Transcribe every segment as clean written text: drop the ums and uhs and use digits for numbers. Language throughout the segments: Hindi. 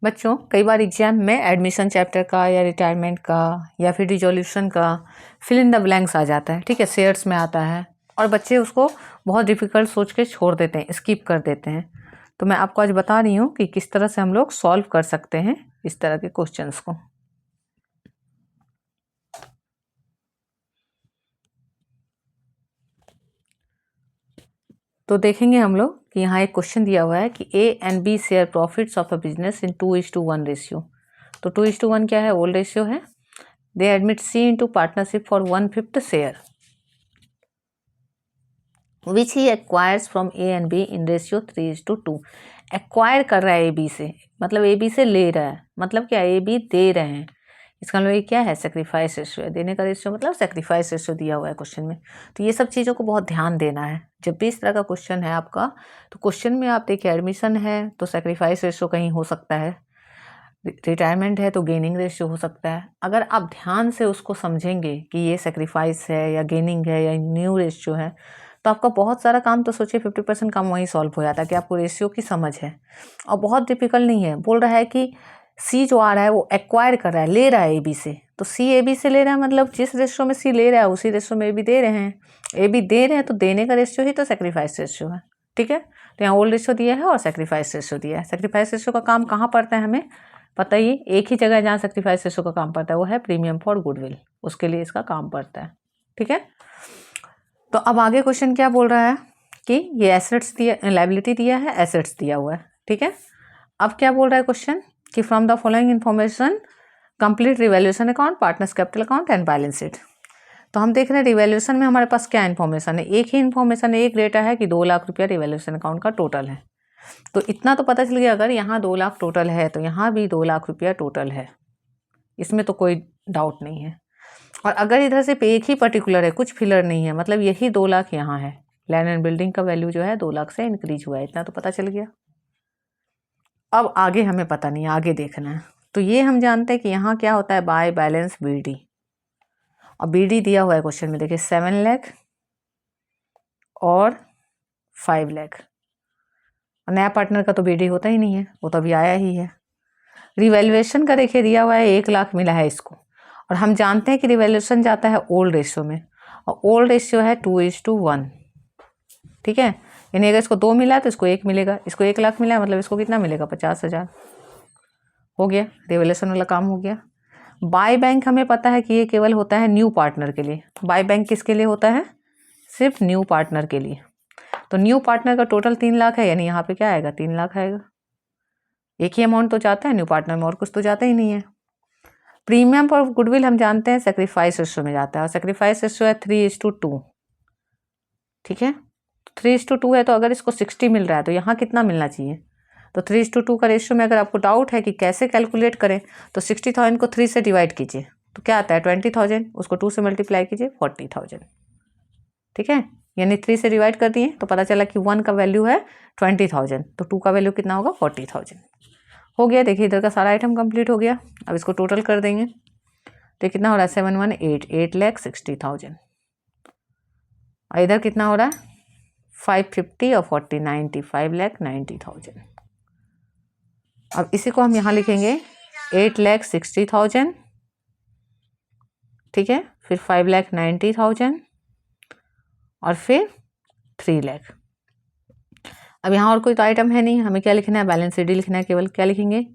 बच्चों कई बार एग्जाम में एडमिशन चैप्टर का या रिटायरमेंट का या फिर रिजोल्यूशन का फिल इन द ब्लैंक्स आ जाता है, ठीक है, शेयर्स में आता है और बच्चे उसको बहुत डिफिकल्ट सोच के छोड़ देते हैं, स्किप कर देते हैं। तो मैं आपको आज बता रही हूँ कि किस तरह से हम लोग सॉल्व कर सकते हैं इस तरह के क्वेश्चंस को। तो देखेंगे हम लोग कि यहाँ एक क्वेश्चन दिया हुआ है कि A and B share profits of a business in 2:1 ratio. तो 2:1 क्या है? ओल्ड रेशियो है। They admit C into partnership for 1/5 share which he acquires from A and B in ratio 3:2। Acquire कर रहा है ए बी से, मतलब ए बी से ले रहा है, मतलब क्या, ए बी दे रहे हैं। इसका मतलब ये क्या है? सेक्रीफाइस रेशियो है। देने का रेशियो मतलब सेक्रीफाइस रेशियो दिया हुआ है क्वेश्चन में। तो ये सब चीज़ों को बहुत ध्यान देना है जब भी इस तरह का क्वेश्चन है आपका। तो क्वेश्चन में आप देखिए एडमिशन है तो सेक्रीफाइस रेशियो कहीं हो सकता है, रिटायरमेंट है तो गेनिंग रेशियो हो सकता है। अगर आप ध्यान से उसको समझेंगे कि ये सेक्रीफाइस है या गेनिंग है या न्यू रेशियो है, तो आपका बहुत सारा काम, तो सोचिए 50% काम वहीं सॉल्व हो जाता है कि आपको रेशियो की समझ है और बहुत डिफिकल्ट नहीं है। बोल रहा है कि सी जो आ रहा है वो एक्वायर कर रहा है, ले रहा है ए बी से, तो सी ए बी से ले रहा है, मतलब जिस रेशियो में सी ले रहा है उसी रेशियो में ए बी दे रहे हैं। ए बी दे रहे हैं तो देने का रेशियो ही तो सेक्रीफाइस रेशियो है, ठीक है। तो यहाँ ओल्ड रेशियो दिया है और सेक्रीफाइस रेशियो दिया है। सेक्रीफाइस रेशियो का काम कहाँ पड़ता है हमें पता ही, एक ही जगह जहाँ सेक्रीफाइस रेशियो का काम पड़ता है वो है प्रीमियम फॉर गुडविल, उसके लिए इसका काम पड़ता है, ठीक है। तो अब आगे क्वेश्चन क्या बोल रहा है कि ये एसेट्स दिया, लायबिलिटी दिया है, एसेट्स दिया हुआ है, ठीक है। अब क्या बोल रहा है क्वेश्चन कि from the following information complete revaluation account, partners capital account and balance sheet. तो हम देख रहे हैं रिवैल्यूएशन में हमारे पास क्या इन्फॉर्मेशन है, एक ही इन्फॉर्मेशन है, एक डेटा है कि 2 लाख रुपया रिवैल्यूएशन अकाउंट का टोटल है। तो इतना तो पता चल गया, अगर यहाँ 2 लाख टोटल है तो यहाँ भी 2 लाख रुपया टोटल है, इसमें तो कोई डाउट नहीं है। और अगर इधर सिर्फ एक ही पर्टिकुलर है, कुछ फिलर नहीं है, मतलब यही 2 लाख यहाँ है, लैंड एंड बिल्डिंग का वैल्यू जो है 2 लाख से इंक्रीज हुआ है, इतना तो पता चल गया। अब आगे हमें पता नहीं, आगे देखना है। तो ये हम जानते हैं कि यहाँ क्या होता है, बाय बैलेंस बी डी, और बी डी दिया हुआ है क्वेश्चन में, देखिए 7 लाख और 5 लाख। नया पार्टनर का तो बी डी होता ही नहीं है, वो तो अभी आया ही है। रिवैल्यूएशन का देखिए दिया हुआ है 1 लाख मिला है इसको, और हम जानते हैं कि रिवैल्यूएशन जाता है ओल्ड रेशियो में, और ओल्ड रेशियो है 2:1, ठीक है। यानी अगर इसको 2 मिला तो इसको 1 मिलेगा, इसको 1 लाख मिला मतलब इसको कितना मिलेगा, 50,000। हो गया, रिवैल्यूएशन वाला काम हो गया। बाय बैंक हमें पता है कि ये केवल होता है न्यू पार्टनर के लिए। बाय बैंक किसके लिए होता है? सिर्फ न्यू पार्टनर के लिए। तो न्यू पार्टनर का टोटल 3 लाख है, यानी यहाँ पे क्या आएगा, 3 लाख आएगा। एक ही अमाउंट तो जाता है न्यू पार्टनर में, और कुछ तो जाता ही नहीं है। प्रीमियम पर गुडविल हम जानते हैं सेक्रीफाइस रेशियो में जाता है, और सेक्रीफाइस रेशियो है 3:2, ठीक है। 3:2 है, तो अगर इसको 60 मिल रहा है तो यहाँ कितना मिलना चाहिए? तो 3:2 का रेशियो में अगर आपको डाउट है कि कैसे कैलकुलेट करें, तो 60,000 को 3 से डिवाइड कीजिए तो क्या आता है 20,000, उसको 2 से मल्टीप्लाई कीजिए 40,000, ठीक है। यानी 3 से डिवाइड कर दिए तो पता चला कि 1 का वैल्यू है 20,000, तो 2 का वैल्यू कितना होगा 40,000। हो गया, देखिए इधर का सारा आइटम कंप्लीट हो गया। अब इसको टोटल कर देंगे तो कितना हो रहा है 718,8,60,000, और इधर कितना हो रहा है 550 और 40 90, 5,90,000। अब इसी को हम यहाँ लिखेंगे 8,60,000, ठीक है, फिर 5,90,000 और फिर 3 लाख। अब यहाँ और कोई तो आइटम है नहीं, हमें क्या लिखना है, बैलेंस शीट लिखना है केवल। क्या लिखेंगे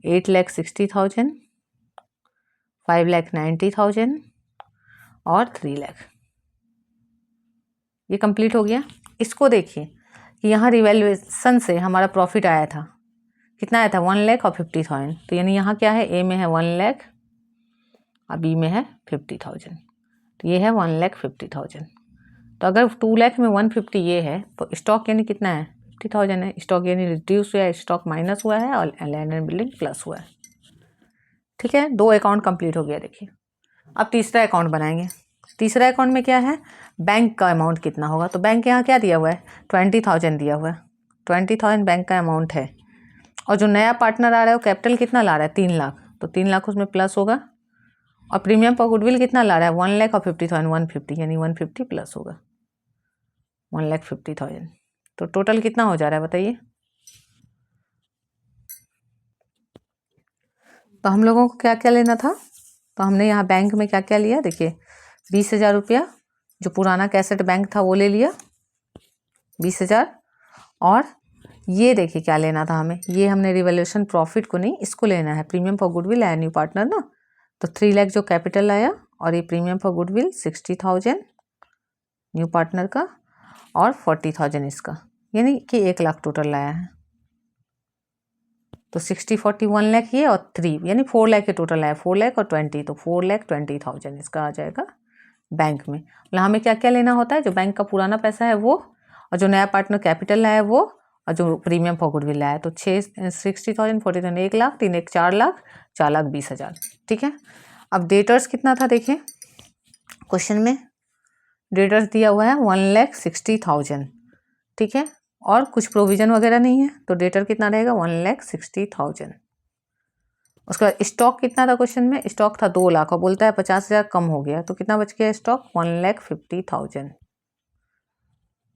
8,60,000, 5,90,000 और 3 लाख। ये कंप्लीट हो गया। इसको देखिए कि यहाँ रिवैल्यूएशन से हमारा प्रॉफिट आया था, कितना आया था 1,50,000, तो यानी यहाँ क्या है, ए में है 1 लाख और बी में है 50,000, तो ये है 1,50,000। तो अगर 2 लाख में 150 ये है तो स्टॉक यानी कितना है 50,000 है। स्टॉक यानी रिड्यूस हुआ है, स्टॉक माइनस हुआ है और लैंड एंड बिल्डिंग प्लस हुआ है, ठीक है। 2 अकाउंट कंप्लीट हो गया। देखिए अब तीसरा अकाउंट बनाएंगे। तीसरा अकाउंट में क्या है, बैंक का अमाउंट कितना होगा, तो बैंक यहाँ क्या दिया हुआ है 20,000 दिया हुआ है, 20,000 बैंक का अमाउंट है। और जो नया पार्टनर आ रहा है वो कैपिटल कितना ला रहा है 3 लाख, तो 3 लाख उसमें प्लस होगा। और प्रीमियम पर गुडविल कितना ला रहा है 1 लाख और 50,000 150, यानी 150 प्लस होगा 1,50,000। तो टोटल कितना हो जा रहा है बताइए, तो हम लोगों को क्या क्या लेना था, तो हमने यहाँ बैंक में क्या क्या लिया, देखिए 20,000 रुपया जो पुराना कैसेट बैंक था वो ले लिया 20,000। और ये देखिए क्या लेना था हमें, ये हमने रिवैल्यूएशन प्रॉफिट को नहीं, इसको लेना है, premium for goodwill and new partner ना। तो 3 लाख जो कैपिटल आया और ये premium for goodwill 60,000 new partner का और 40,000 इसका, यानी कि 1 लाख टोटल लाया है। तो 60 40 1 लाख ये और 3 यानी 4 लाख के टोटल आया, 4 लाख और 20, तो 4,20,000 इसका आ जाएगा बैंक में। मतलब हमें क्या क्या लेना होता है, जो बैंक का पुराना पैसा है वो, और जो नया पार्टनर कैपिटल लाया है वो, और जो प्रीमियम फॉर गुडविल लाया है। तो 60,000 40,000 1 लाख, 3 1 4 लाख, 4,20,000। ठीक है। अब डेटर्स कितना था देखिए क्वेश्चन में, डेटर्स दिया हुआ है 1,60,000। ठीक है, और कुछ प्रोविजन वगैरह नहीं है, तो डेटर कितना रहेगा 1,60,000। उसका स्टॉक कितना था क्वेश्चन में, स्टॉक था 2 लाख और बोलता है 50,000 कम हो गया, तो कितना बच गया स्टॉक 1,50,000।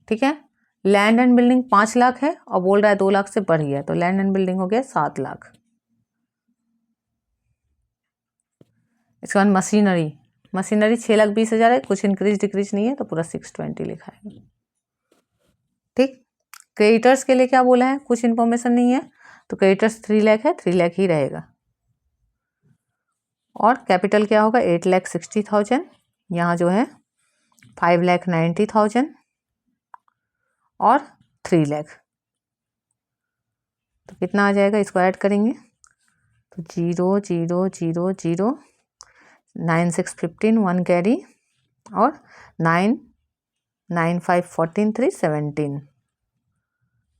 ठीक है। लैंड एंड बिल्डिंग 5 लाख है और बोल रहा है 2 लाख से बढ़ गया, तो लैंड एंड बिल्डिंग हो गया 7 लाख। इसके बाद मशीनरी 6,20,000 है, कुछ इंक्रीज डिक्रीज नहीं है, तो पूरा 620 लिखा है। ठीक। क्रेडिटर्स के लिए क्या बोला है, कुछ इंफॉर्मेशन नहीं है, तो क्रेडिटर्स 3 लाख है, 3 लाख ही रहेगा। और कैपिटल क्या होगा 8,60,000, यहाँ जो है 5,90,000 और 3 लाख, तो कितना आ जाएगा, इसको ऐड करेंगे तो 0 0 0 0 9 6 15 1 कैरी और 9 9 5 14 3 17,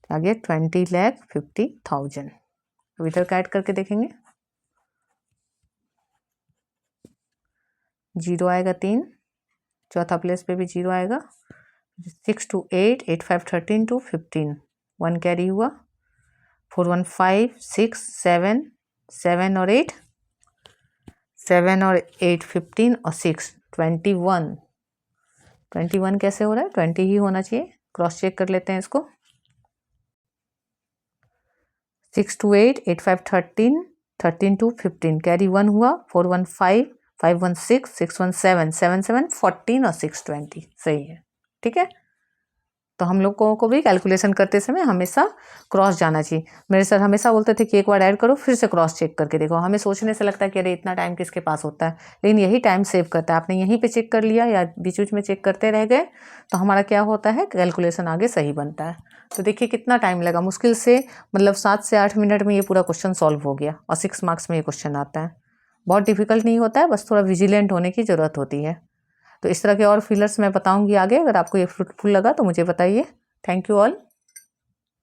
आगे 20,50,000। अब इधर का ऐड करके देखेंगे, 0 आएगा 3, चौथा प्लेस पे भी 0 आएगा, 6 2 8 8 5 13 2 15 1 कैरी हुआ, 4 1 5 6 7 7 और 8 7 और 8 15 और 6 21 कैसे हो रहा है, 20 ही होना चाहिए। क्रॉस चेक कर लेते हैं इसको, 6 2 8 8 5 13 13 2 15 कैरी 1 हुआ, 4 1 5 5 1 6 6 1 7 7 7 14 और 6 20 सही है। ठीक है। तो हम लोगों को भी कैलकुलेशन करते समय हमेशा क्रॉस जाना चाहिए। मेरे सर हमेशा बोलते थे कि एक बार ऐड करो फिर से क्रॉस चेक करके देखो। हमें सोचने से लगता है कि अरे इतना टाइम किसके पास होता है, लेकिन यही टाइम सेव करता है। आपने यहीं पे चेक कर लिया या बीच बीच में चेक करते रह गए तो हमारा क्या होता है, कैलकुलेशन आगे सही बनता है। तो देखिए कितना टाइम लगा, मुश्किल से मतलब 7 से 8 मिनट में ये पूरा क्वेश्चन सॉल्व हो गया और 6 मार्क्स में ये क्वेश्चन आता है। बहुत डिफिकल्ट नहीं होता है, बस थोड़ा विजिलेंट होने की ज़रूरत होती है। तो इस तरह के और फिलर्स मैं बताऊँगी आगे। अगर आपको ये फ्रूटफुल लगा तो मुझे बताइए। Thank you all.